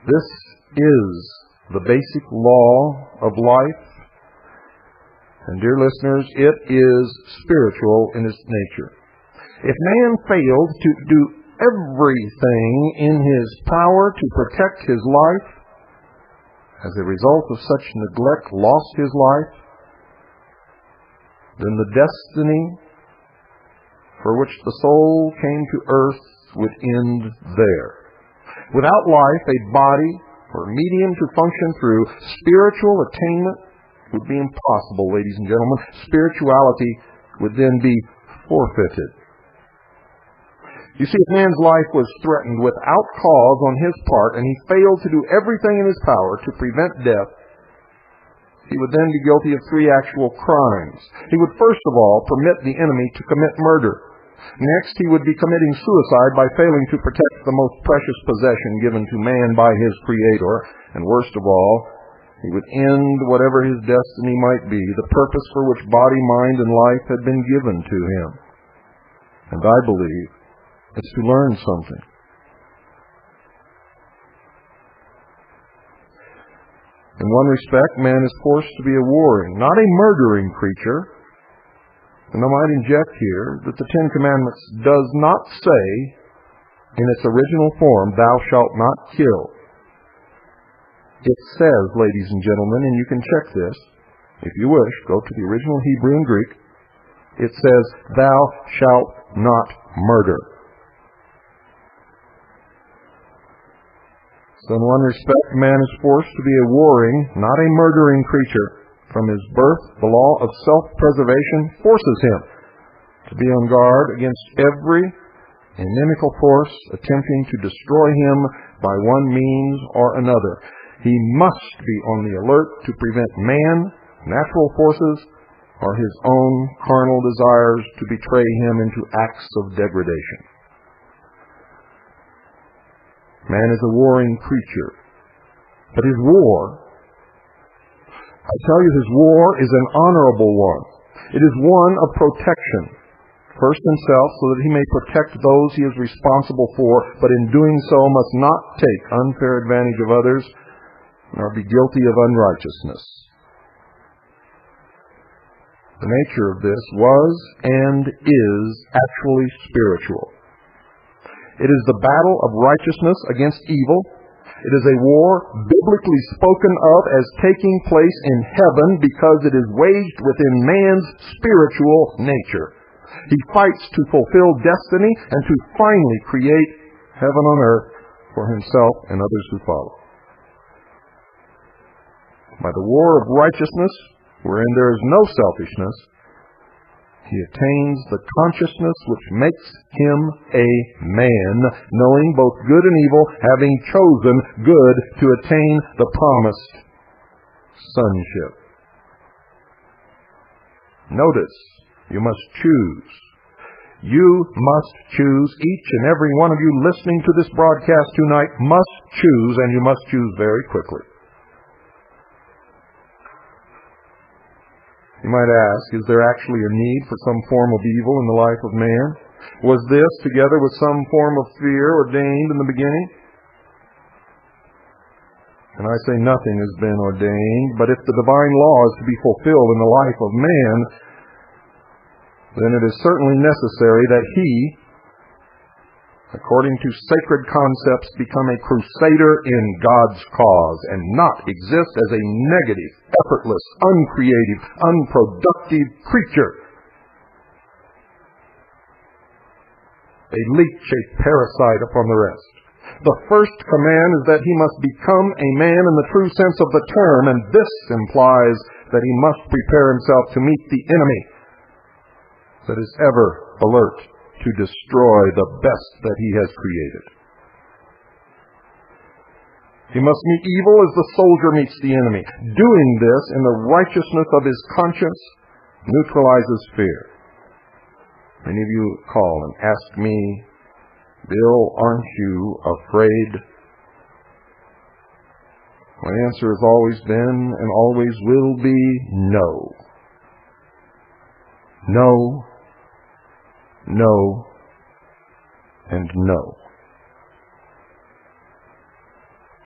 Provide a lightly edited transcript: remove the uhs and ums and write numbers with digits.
This is the basic law of life. And dear listeners, it is spiritual in its nature. If man failed to do everything in his power to protect his life, as a result of such neglect lost his life, then the destiny for which the soul came to earth would end there. Without life, a body or medium to function through, spiritual attainment would be impossible, ladies and gentlemen. Spirituality would then be forfeited. You see, if man's life was threatened without cause on his part, and he failed to do everything in his power to prevent death, he would then be guilty of three actual crimes. He would first of all permit the enemy to commit murder. Next, he would be committing suicide by failing to protect the most precious possession given to man by his Creator. And worst of all, he would end whatever his destiny might be, the purpose for which body, mind, and life had been given to him. And I believe it's to learn something. In one respect, man is forced to be a warring, not a murdering creature. And I might inject here that the Ten Commandments does not say, in its original form, thou shalt not kill. It says, ladies and gentlemen, and you can check this, if you wish, go to the original Hebrew and Greek. It says, thou shalt not murder. So in one respect, man is forced to be a warring, not a murdering creature. From his birth, the law of self-preservation forces him to be on guard against every inimical force attempting to destroy him by one means or another. He must be on the alert to prevent man, natural forces, or his own carnal desires to betray him into acts of degradation. Man is a warring creature, but his war, I tell you, his war is an honorable one. It is one of protection. First himself, so that he may protect those he is responsible for, but in doing so must not take unfair advantage of others, nor be guilty of unrighteousness. The nature of this was and is actually spiritual. It is the battle of righteousness against evil. It is a war biblically spoken of as taking place in heaven because it is waged within man's spiritual nature. He fights to fulfill destiny and to finally create heaven on earth for himself and others who follow. By the war of righteousness, wherein there is no selfishness, he attains the consciousness which makes him a man, knowing both good and evil, having chosen good to attain the promised sonship. Notice, you must choose. You must choose. Each and every one of you listening to this broadcast tonight must choose, and you must choose very quickly. You might ask, is there actually a need for some form of evil in the life of man? Was this, together with some form of fear, ordained in the beginning? And I say nothing has been ordained, but if the divine law is to be fulfilled in the life of man, then it is certainly necessary that he, according to sacred concepts, become a crusader in God's cause and not exist as a negative, effortless, uncreative, unproductive creature. A leech, a parasite upon the rest. The first command is that he must become a man in the true sense of the term, and this implies that he must prepare himself to meet the enemy that is ever alert to destroy the best that he has created. He must meet evil as the soldier meets the enemy. Doing this in the righteousness of his conscience neutralizes fear. Many of you call and ask me, Bill, aren't you afraid? My answer has always been and always will be no. No, no, and no.